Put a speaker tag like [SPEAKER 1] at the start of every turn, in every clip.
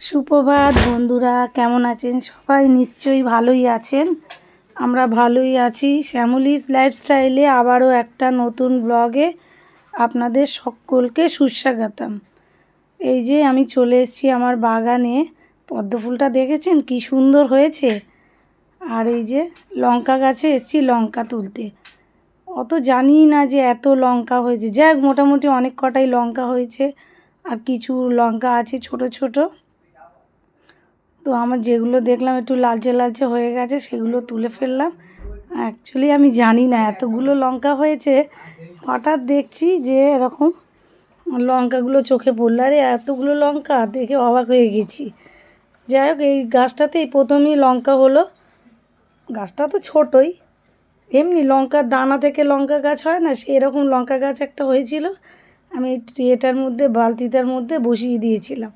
[SPEAKER 1] সুপ্রভাত বন্ধুরা, কেমন আছেন সবাই? নিশ্চয়ই ভালোই আছেন। আমরা ভালোই আছি। শ্যামলিস লাইফস্টাইলে আবারও একটা নতুন ব্লগে আপনাদের সকলকে সুস্বাগতম। এই যে আমি চলে এসেছি আমার বাগানে। পদ্ম ফুলটা দেখেছেন কি সুন্দর হয়েছে। আর এই যে লঙ্কা গাছে এসেছি লঙ্কা তুলতে। অত জানি না যে এত লঙ্কা হয়েছে, যাক মোটামুটি অনেক কটাই লঙ্কা হয়েছে। আর কিছু লঙ্কা আছে ছোট ছোট। তো আমার যেগুলো দেখলাম একটু লালচে লালচে হয়ে গেছে সেগুলো তুলে ফেললাম। অ্যাকচুয়ালি আমি জানি না এতগুলো লঙ্কা হয়েছে। হঠাৎ দেখছি যে এরকম লঙ্কাগুলো চোখে পড়লো, আরে এতগুলো লঙ্কা দেখে অবাক হয়ে গেছি। যাই হোক, এই গাছটাতেই প্রথমেই লঙ্কা হলো। গাছটা তো ছোটোই, এমনি লঙ্কার দানা থেকে লঙ্কা গাছ হয় না, সেরকম লঙ্কা গাছ একটা হয়েছিল। আমি এটার মধ্যে বালতিটার মধ্যে বসিয়ে দিয়েছিলাম।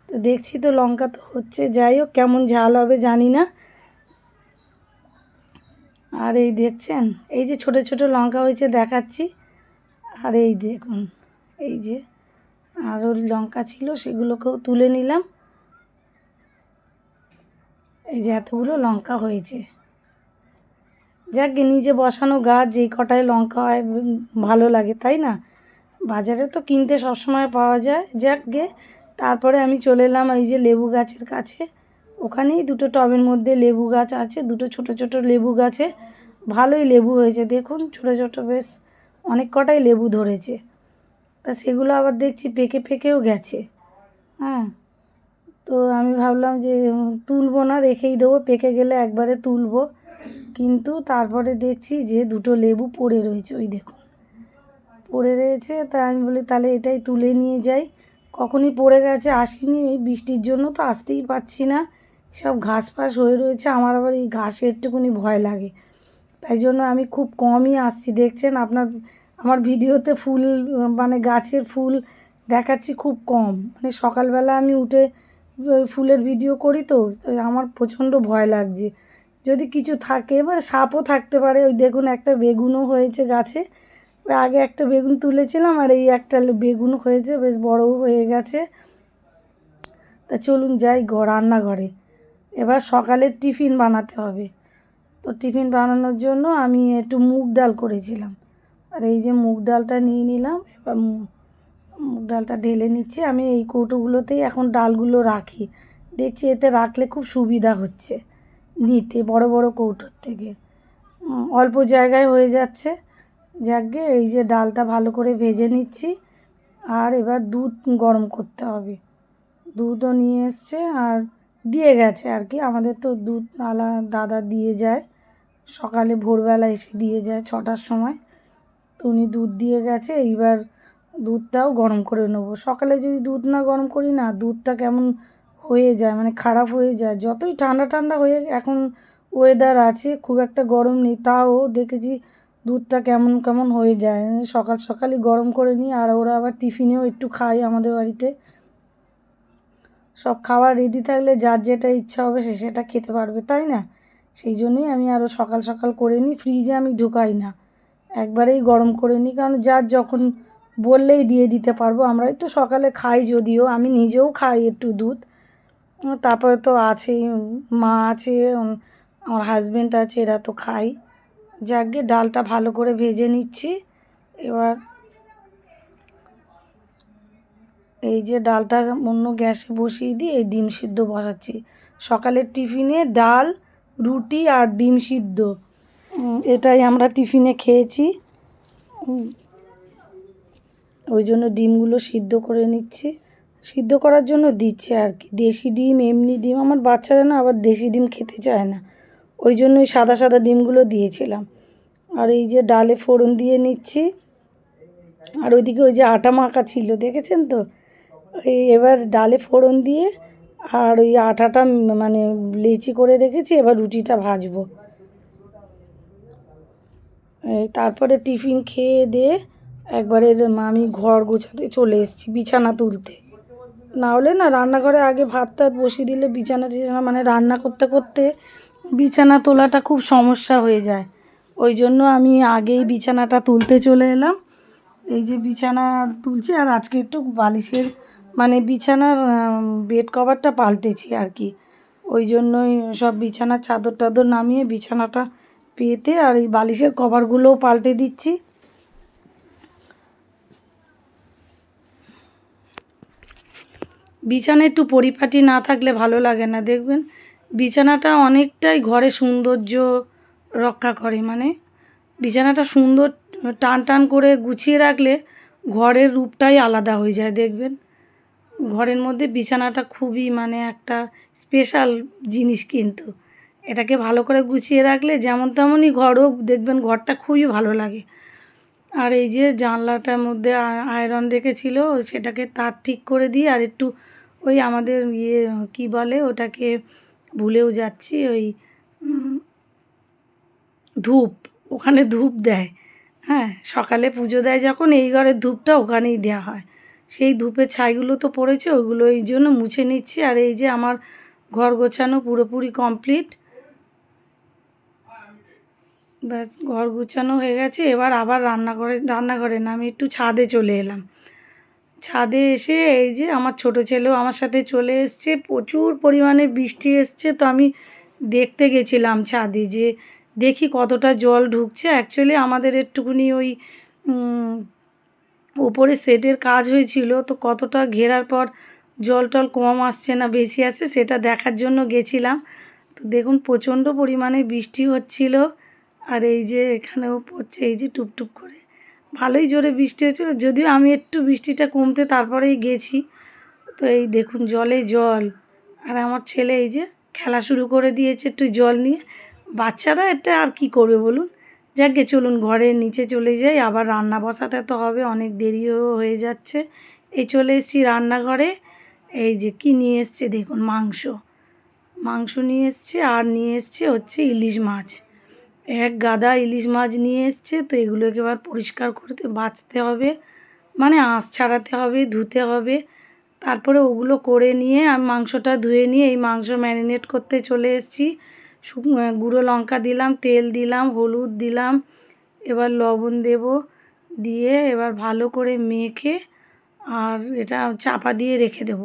[SPEAKER 1] তো দেখছি তো লঙ্কা তো হচ্ছে। যাই হোক, কেমন ঝাল হবে জানি না। আর এই দেখছেন, এই যে ছোট ছোট লঙ্কা হয়েছে দেখাচ্ছি। আর এই দেখুন, এই যে আরও লঙ্কা ছিল সেগুলোকেও তুলে নিলাম। এই যে এতগুলো লঙ্কা হয়েছে। যাক গে, নিজে বসানো গাছ, যেই কটায় লঙ্কা হয় ভালো লাগে, তাই না? বাজারে তো কিনতে সবসময় পাওয়া যায়। যাক গে, তারপরে আমি চলে এলাম এই যে লেবু গাছের কাছে। ওখানেই দুটো টবের মধ্যে লেবু গাছ আছে, দুটো ছোট ছোট লেবু গাছে ভালোই লেবু হয়েছে। দেখুন ছোট ছোট বেশ অনেক কটাই লেবু ধরেছে। তা সেগুলো আবার দেখছি পেকে পেকেও গেছে। হ্যাঁ, তো আমি ভাবলাম যে তুলবো না, রেখেই দেবো, পেকে গেলে একবারে তুলবো। কিন্তু তারপরে দেখছি যে দুটো লেবু পড়ে রয়েছে, ওই দেখুন পড়ে রয়েছে। তাই আমি বলি তাহলে এটাই তুলে নিয়ে যাই। কখনই পড়ে গেছে আসিনি, এই বৃষ্টির জন্য তো আসতেই পারছি না। সব ঘাস ফাস হয়ে রয়েছে, আমার আবার এই ঘাসে একটুকুনি ভয় লাগে। তাই জন্য আমি খুব কমই আসছি। দেখছেন আমার ভিডিওতে ফুল মানে গাছের ফুল দেখাচ্ছি খুব কম। মানে সকালবেলা আমি উঠে ফুলের ভিডিও করি, তো আমার প্রচণ্ড ভয় লাগছে যদি কিছু থাকে। এবার সাপও থাকতে পারে। ওই দেখুন একটা বেগুনও হয়েছে গাছে। ওই আগে একটা বেগুন তুলেছিলাম, আর এই একটা বেগুন হয়েছে, বেশ বড়ও হয়ে গেছে। তা চলুন যাই রান্নাঘরে। এবার সকালের টিফিন বানাতে হবে। তো টিফিন বানানোর জন্য আমি একটু মুগ ডাল করেছিলাম। আর এই যে মুগ ডালটা নিয়ে নিলাম। এবার মুগ ডালটা ঢেলে নিচ্ছি। আমি এই কৌটোগুলোতেই এখন ডালগুলো রাখি। দেখছি এতে রাখলে খুব সুবিধা হচ্ছে নিতে, বড় বড় কৌটোর থেকে অল্প জায়গায় হয়ে যাচ্ছে। যাকগে, এই যে ডালটা ভালো করে ভেজে নিচ্ছি। আর এবার দুধ গরম করতে হবে। দুধও নিয়ে এসছে আর দিয়ে গেছে আর কি। আমাদের তো দুধ আলা দাদা দিয়ে যায়, সকালে ভোরবেলা এসে দিয়ে যায় 6টার সময়। তো উনি দুধ দিয়ে গেছে। এইবার দুধটাও গরম করে নেবো। সকালে যদি দুধ না গরম করি না, দুধটা কেমন হয়ে যায়, মানে খারাপ হয়ে যায়। যতই ঠান্ডা ঠান্ডা হয়ে এখন ওয়েদার আছে, খুব একটা গরম নেই, তাও দেখেছি দুধটা কেমন কেমন হয়ে যায়। সকাল সকালই গরম করে নিই। আর ওরা আবার টিফিনেও একটু খায় আমাদের বাড়িতে। সব খাবার রেডি থাকলে যার যেটা ইচ্ছা হবে সে সেটা খেতে পারবে, তাই না? সেই জন্যই আমি আরও সকাল সকাল করে নিই। ফ্রিজে আমি ঢুকাই না, একবারেই গরম করে নিই। কারণ যার যখন বললেই দিয়ে দিতে পারবো। আমরা একটু সকালে খাই, যদিও আমি নিজেও খাই একটু দুধ। তারপরে তো আছেই, মা আছে, আমার হাজব্যান্ড আছে, এরা তো খাই। যাকগে, ডালটা ভালো করে ভেজে নিচ্ছি। এবার এই যে ডালটা অন্য গ্যাসে বসিয়ে দিয়ে এই ডিম সিদ্ধ বসাচ্ছি। সকালের টিফিনে ডাল, রুটি আর ডিম সিদ্ধ, এটাই আমরা টিফিনে খেয়েছি। ওই জন্য ডিমগুলো সিদ্ধ করে নিচ্ছি। সিদ্ধ করার জন্য দিচ্ছে আর কি। দেশি ডিম, এমনি ডিম, আমার বাচ্চারা না আবার দেশি ডিম খেতে চায় না, ওই জন্যই সাদা সাদা ডিমগুলো দিয়েছিলাম। আর এই যে ডালে ফোড়ন দিয়ে নিচ্ছি। আর ওইদিকে ওই যে আটা মাখা ছিল দেখেছেন তো, এবার ডালে ফোড়ন দিয়ে আর ওই আটাটা মানে লেচি করে রেখেছি। এবার রুটিটা ভাজবো। এই তারপরে টিফিন খেয়ে দিয়ে একবারে আমি ঘর গোছাতে চলে এসেছি, বিছানা তুলতে। না হলে না রান্নাঘরে আগে ভাত টাত বসিয়ে দিলে বিছানা টিছানা মানে রান্না করতে করতে বিছানা তোলাটা খুব সমস্যা হয়ে যায়। ওই জন্য আমি আগেই বিছানাটা তুলতে চলে এলাম। এই যে বিছানা তুলছি। আর আজকে একটু বালিশের মানে বিছানার বেড কভারটা পাল্টেছি আর কি। ওই জন্যই সব বিছানার চাদর টাদর নামিয়ে বিছানাটা পেতে আর এই বালিশের কভারগুলোও পাল্টে দিচ্ছি। বিছানা একটু পরিপাটি না থাকলে ভালো লাগে না, দেখবেন বিছানাটা অনেকটাই ঘরে সৌন্দর্য রক্ষা করে। মানে বিছানাটা সুন্দর টান টান করে গুছিয়ে রাখলে ঘরের রূপটাই আলাদা হয়ে যায়, দেখবেন ঘরের মধ্যে বিছানাটা খুবই মানে একটা স্পেশাল জিনিস, কিন্তু এটাকে ভালো করে গুছিয়ে রাখলে যেমন তেমনই ঘর হোক, দেখবেন ঘরটা খুবই ভালো লাগে। আর এই যে জানলাটার মধ্যে আয়রন রেখেছিল, সেটাকে তার ঠিক করে দিয়ে আর একটু ওই আমাদের কী বলে ওটাকে, ভুলেও যাচ্ছি, ওই ধূপ, ওখানে ধূপ দেয়, হ্যাঁ সকালে পুজো দেয় যখন, এই ঘরের ধূপটা ওখানেই দেওয়া হয়। সেই ধূপের ছাইগুলো তো পড়েছে, ওইগুলো এই জন্য মুছে নিচ্ছি। আর এই যে আমার ঘর গোছানো পুরোপুরি কমপ্লিট, ব্যাস ঘর গুছানো হয়ে গেছে। এবার আবার রান্নাঘরে না, আমি একটু ছাদে চলে এলাম। ছাদে এসে এই যে আমার ছোটো ছেলেও আমার সাথে চলে এসছে, প্রচুর পরিমাণে বৃষ্টি এসছে, তো আমি দেখতে গেছিলাম ছাদে যে দেখি কতটা জল ঢুকছে। অ্যাকচুয়ালি আমাদের একটুকুনি ওই উপরে শেডের কাজ হয়েছিল, তো কতটা ঘেরার পর জল টল কম আসছে না বেশি আসছে সেটা দেখার জন্য গেছিলাম। তো দেখুন প্রচণ্ড পরিমাণে বৃষ্টি হচ্ছিল, আর এই যে এখানেও পড়ছে এই যে টুপটুপ করে, ভালোই জোরে বৃষ্টি হচ্ছিল, যদিও আমি একটু বৃষ্টিটা কমতে তারপরেই গেছি। তো এই দেখুন জলে জল, আর আমার ছেলে এই যে খেলা শুরু করে দিয়েছে একটু জল নিয়ে। বাচ্চারা এটা আর কি করবে বলুন। যাকগে চলুন ঘরের নিচে চলে যাই, আবার রান্না বসাতে তো হবে, অনেক দেরিও হয়ে যাচ্ছে। এই চলে এসেছি রান্নাঘরে। এই যে কি নিয়ে এসছে দেখুন, মাংস নিয়ে এসছে, আর নিয়ে এসছে হচ্ছে ইলিশ মাছ, এক গাদা ইলিশ মাছ নিয়ে এসছে। তো এগুলোকে এবার পরিষ্কার করতে বাছতে হবে, মানে আঁশ ছাড়াতে হবে, ধুতে হবে, তারপরে ওগুলো করে নিয়ে আমি মাংসটা ধুয়ে নিয়ে এই মাংস ম্যারিনেট করতে চলে এসেছি। গুঁড়ো লঙ্কা দিলাম, তেল দিলাম, হলুদ দিলাম, এবার লবণ দেব, দিয়ে এবার ভালো করে মেখে আর এটা চাপা দিয়ে রেখে দেব,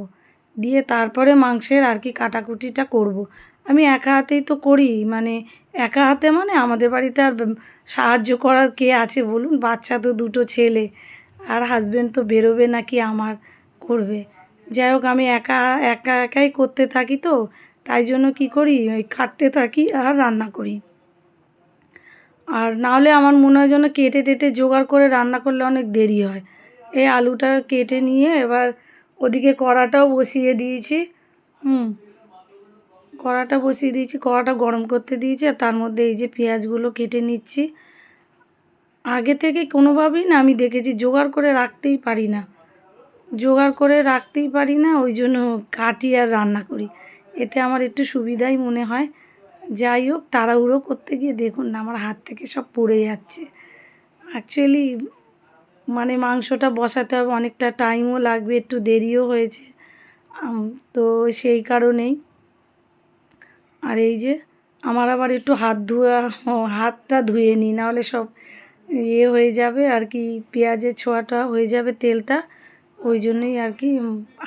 [SPEAKER 1] দিয়ে তারপরে মাংসের আর কি কাটাকুটিটা করব। আমি একা হাতেই তো করি, মানে একা হাতে মানে আমাদের বাড়িতে আর সাহায্য করার কে আছে বলুন, বাচ্চা তো দুটো ছেলে, আর হাজব্যান্ড তো বেরোবে নাকি আমার করবে। যাই হোক আমি একাই করতে থাকি, তো তাই জন্য কী করি ওই কাটতে থাকি আর রান্না করি। আর নাহলে আমার মনে হয় যেন কেটে টেটে জোগাড় করে রান্না করলে অনেক দেরি হয়। এই আলুটা কেটে নিয়ে এবার ওদিকে কড়াটাও বসিয়ে দিয়েছি, কড়াটা গরম করতে দিয়েছি, আর তার মধ্যে এই যে পেঁয়াজগুলো কেটে নিচ্ছি। আগে থেকে কোনোভাবেই না আমি দেখেছি জোগাড় করে রাখতেই পারি না, ওই জন্য কাটি আর রান্না করি, এতে আমার একটু সুবিধাই মনে হয়। যাই হোক তাড়াহুড়ো করতে গিয়ে দেখুন না আমার হাত থেকে সব পড়ে যাচ্ছে। অ্যাকচুয়ালি মানে মাংসটা বসাতে হবে, অনেকটা টাইমও লাগবে, একটু দেরিও হয়েছে, তো সেই কারণেই। আর এই যে আমার আবার একটু হাতটা ধুয়ে নিই, নাহলে সব হয়ে যাবে আর কি, পেঁয়াজের ছোঁয়াটা হয়ে যাবে তেলটা, ওই জন্যই আর কি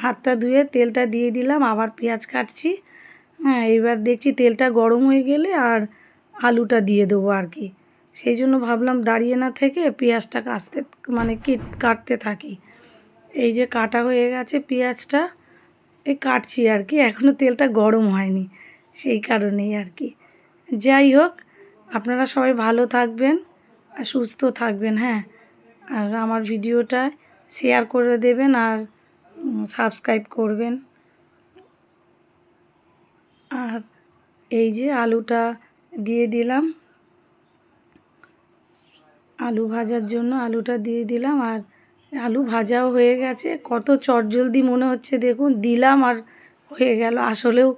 [SPEAKER 1] হাতটা ধুয়ে তেলটা দিয়ে দিলাম, আবার পেঁয়াজ কাটছি। হ্যাঁ এবার দেখছি তেলটা গরম হয়ে গেলে আর আলুটা দিয়ে দেবো আর কি, সেই জন্য ভাবলাম দাঁড়িয়ে না থেকে পেঁয়াজটা কাটতে থাকি। এই যে কাটা হয়ে গেছে পেঁয়াজটা, এই কাটছি আর কি, এখনও তেলটা গরম হয়নি, সেই কারণেই আর কি। যাই হোক আপনারা সবাই ভালো থাকবেন আর সুস্থ থাকবেন, হ্যাঁ, আর আমার ভিডিওটা শেয়ার করে দেবেন আর সাবস্ক্রাইব করবেন। আর এই যে আলুটা দিয়ে দিলাম, আলু ভাজার জন্য আলুটা দিয়ে দিলাম, আর আলু ভাজাও হয়ে গেছে, কত চটজলদি মনে হচ্ছে দেখুন দিলাম আর হয়ে গেল, আসলেও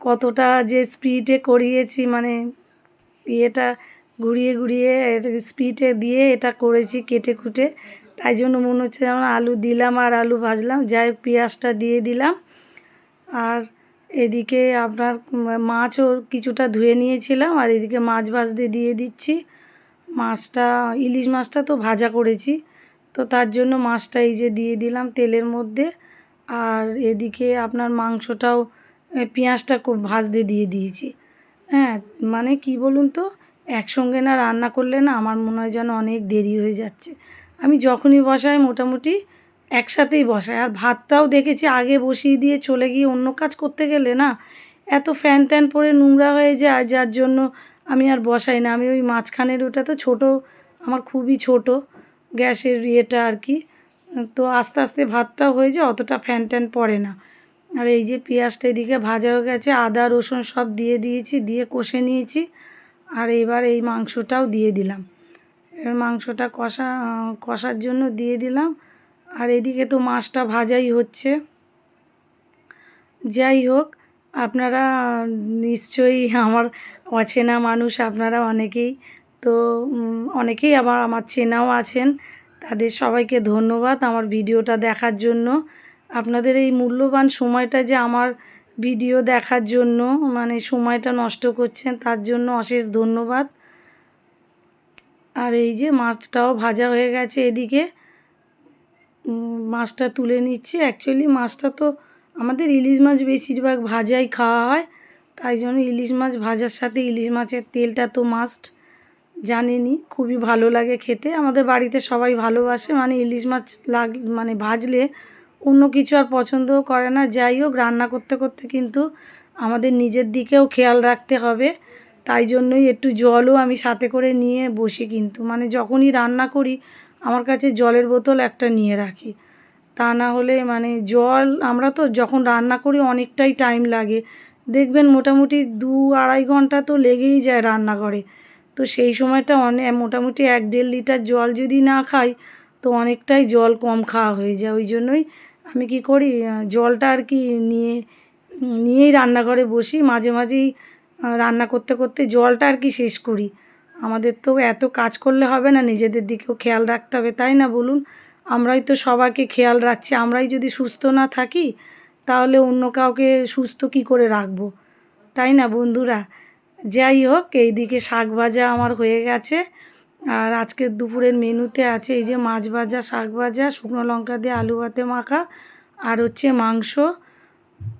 [SPEAKER 1] কতটা যে স্পিডে করিয়েছি, মানে ইয়েটা ঘুরিয়ে স্পিডে দিয়ে এটা করেছি কেটে কুটে, তাই জন্য মনে হচ্ছে যেমন আলু দিলাম আর আলু ভাজলাম। যাই হোক পেঁয়াজটা দিয়ে দিলাম, আর এদিকে আপনার মাছও কিছুটা ধুয়ে নিয়েছিলাম, আর এদিকে মাছ ভাজতে দিয়ে দিচ্ছি। ইলিশ মাছটা তো ভাজা করেছি, তো তার জন্য মাছটা এই যে দিয়ে দিলাম তেলের মধ্যে, আর এদিকে আপনার মাংসটাও পেঁয়াজটা খুব ভাজতে দিয়ে দিয়েছি। হ্যাঁ, মানে কি বলুন তো, একসঙ্গে না রান্না করলে না আমার মনে হয় যেন অনেক দেরি হয়ে যাচ্ছে। আমি যখনই বসাই মোটামুটি একসাথেই বসাই। আর ভাতটাও দেখেছি আগে বসিয়ে দিয়ে চলে গিয়ে অন্য কাজ করতে গেলে না এত ফ্যান ট্যান পড়ে নোংরা হয়ে যায়, যার জন্য আমি আর বসাই না। আমি ওই মাঝখানের ওটা তো ছোটো, আমার খুবই ছোট গ্যাসের ইয়েটা আর কি, তো আস্তে আস্তে ভাতটাও হয়ে যায়, অতটা ফ্যান ট্যান পড়ে না। আর এই যে পেঁয়াজটা এদিকে ভাজা হয়ে গেছে, আদা রসুন সব দিয়ে দিয়েছি, দিয়ে কষে নিয়েছি। আর এবার এই মাংসটাও দিয়ে দিলাম, এবার মাংসটা কষার জন্য দিয়ে দিলাম। আর এদিকে তো মাছটা ভাজাই হচ্ছে। যাই হোক, আপনারা নিশ্চয়ই আমার অচেনা মানুষ, আপনারা অনেকেই, তো অনেকেই আবার আমার চেনাও আছেন। তাদের সবাইকে ধন্যবাদ আমার ভিডিওটা দেখার জন্য। আপনাদের এই মূল্যবান সময়টা যে আমার ভিডিও দেখার জন্য মানে সময়টা নষ্ট করছেন, তার জন্য অশেষ ধন্যবাদ। আর এই যে মাছটাও ভাজা হয়ে গেছে, এদিকে মাছটা তুলে নিচ্ছি। অ্যাকচুয়ালি মাছটা তো আমাদের ইলিশ মাছ বেশিরভাগ ভাজাই খাওয়া হয়, তাই জন্য ইলিশ মাছ ভাজার সাথে ইলিশ মাছের তেলটা তো মাস্ট, জানেনই, খুবই ভালো লাগে খেতে। আমাদের বাড়িতে সবাই ভালোবাসে, মানে ইলিশ মাছ মানে ভাজলে অন্য কিছু আর পছন্দও করে না। যাই হোক, রান্না করতে করতে কিন্তু আমাদের নিজের দিকেও খেয়াল রাখতে হবে, তাই জন্যই একটু জলও আমি সাথে করে নিয়ে বসি। কিন্তু মানে যখনই রান্না করি আমার কাছে জলের বোতল একটা নিয়ে রাখি, তা না হলে মানে জল, আমরা তো যখন রান্না করি অনেকটাই টাইম লাগে, দেখবেন মোটামুটি 2-2.5 ঘন্টা তো লেগেই যায় রান্নাঘরে। তো সেই সময়টা মোটামুটি 1-1.5 লিটার জল যদি না খাই তো অনেকটাই জল কম খাওয়া হয়ে যায়। ওই জন্যই আমি কি করি, জলটা আর কি নিয়েই রান্নাঘরে বসি। মাঝে মাঝেই রান্না করতে করতে জলটা আর কি শেষ করি। আমাদের তো এত কাজ করলে হবে না, নিজেদের দিকেও খেয়াল রাখতে হবে, তাই না বলুন? আমরাই তো সবাইকে খেয়াল রাখছি, আমরাই যদি সুস্থ না থাকি তাহলে অন্য কাউকে সুস্থ কী করে রাখবো, তাই না বন্ধুরা? যাই হোক, এইদিকে শাক ভাজা আমার হয়ে গেছে। আর আজকের দুপুরের মেনুতে আছে এই যে মাছ ভাজা, শাক ভাজা, শুকনো লঙ্কা দিয়ে আলু ভাতে মাখা, আর হচ্ছে মাংস।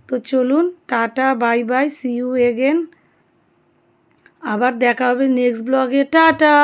[SPEAKER 1] তো চলুন, টাটা, bye bye, see you again. আবার দেখা হবে নেক্সট ব্লগে, টাটা।